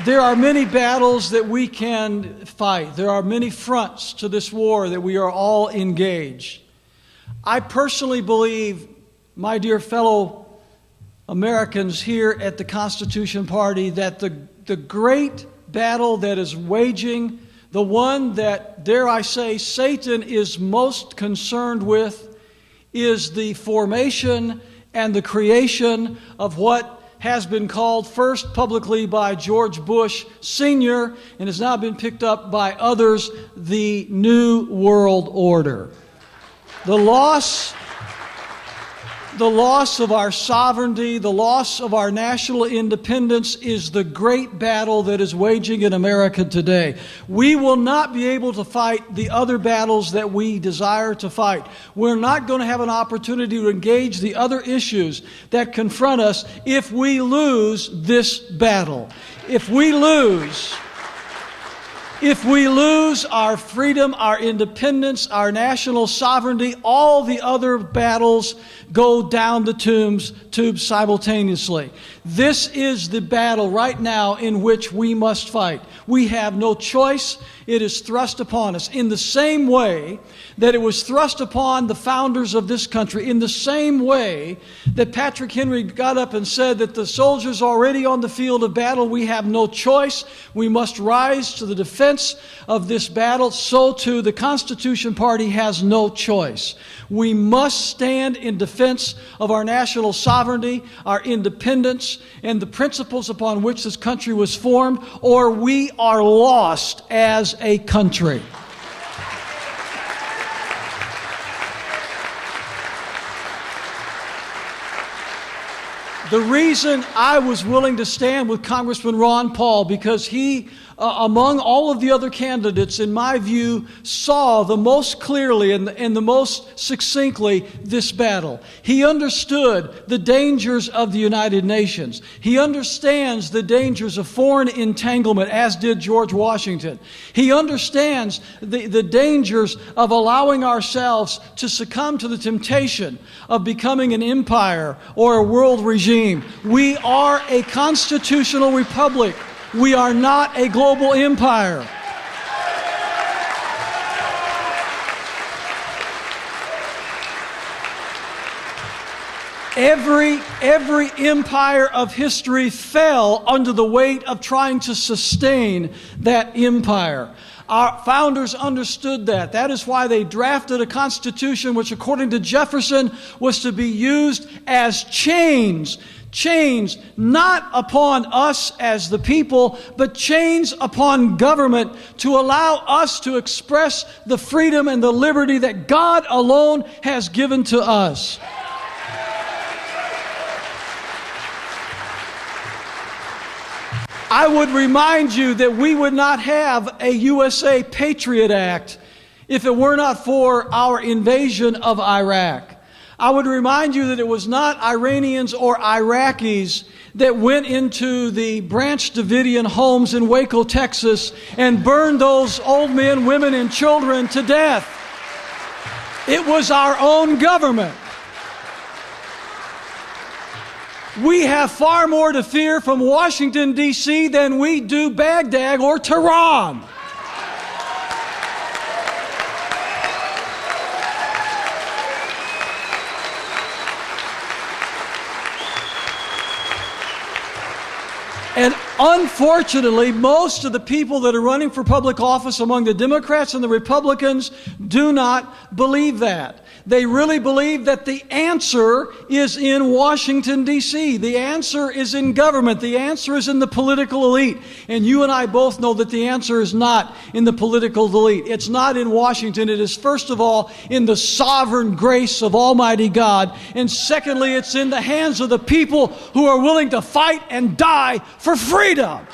There are many battles that we can fight. There are many fronts to this war that we are all engaged. I personally believe, my dear fellow Americans here at the Constitution Party, that the great battle that is waging, the one that, dare I say, Satan is most concerned with, is the formation and the creation of what has been called first publicly by George Bush Sr. and has now been picked up by others, the New World Order. The loss of our sovereignty, the loss of our national independence is the great battle that is waging in America today. We will not be able to fight the other battles that we desire to fight. We're not going to have an opportunity to engage the other issues that confront us if we lose this battle. If we lose our freedom, our independence, our national sovereignty, all the other battles go down the tubes simultaneously. This is the battle right now in which we must fight. We have no choice. It is thrust upon us in the same way that it was thrust upon the founders of this country, in the same way that Patrick Henry got up and said that the soldiers already on the field of battle, we have no choice. We must rise to the defense of this battle. So too the Constitution Party has no choice. We must stand in defense of our national sovereignty, our independence, and the principles upon which this country was formed, or we are lost as a country. The reason I was willing to stand with Congressman Ron Paul, because he, among all of the other candidates, in my view, saw the most clearly and the most succinctly this battle. He understood the dangers of the United Nations. He understands the dangers of foreign entanglement, as did George Washington. He understands the dangers of allowing ourselves to succumb to the temptation of becoming an empire or a world regime. We are a constitutional republic. We are not a global empire. Every empire of history fell under the weight of trying to sustain that empire. Our founders understood that. That is why they drafted a constitution which, according to Jefferson, was to be used as chains not upon us as the people, but chains upon government to allow us to express the freedom and the liberty that God alone has given to us. I would remind you that we would not have a USA Patriot Act if it were not for our invasion of Iraq. I would remind you that it was not Iranians or Iraqis that went into the Branch Davidian homes in Waco, Texas, and burned those old men, women, and children to death. It was our own government. We have far more to fear from Washington, D.C. than we do Baghdad or Tehran. And unfortunately, most of the people that are running for public office among the Democrats and the Republicans do not believe that. They really believe that the answer is in Washington, D.C. The answer is in government. The answer is in the political elite. And you and I both know that the answer is not in the political elite. It's not in Washington. It is, first of all, in the sovereign grace of Almighty God. And secondly, it's in the hands of the people who are willing to fight and die for freedom.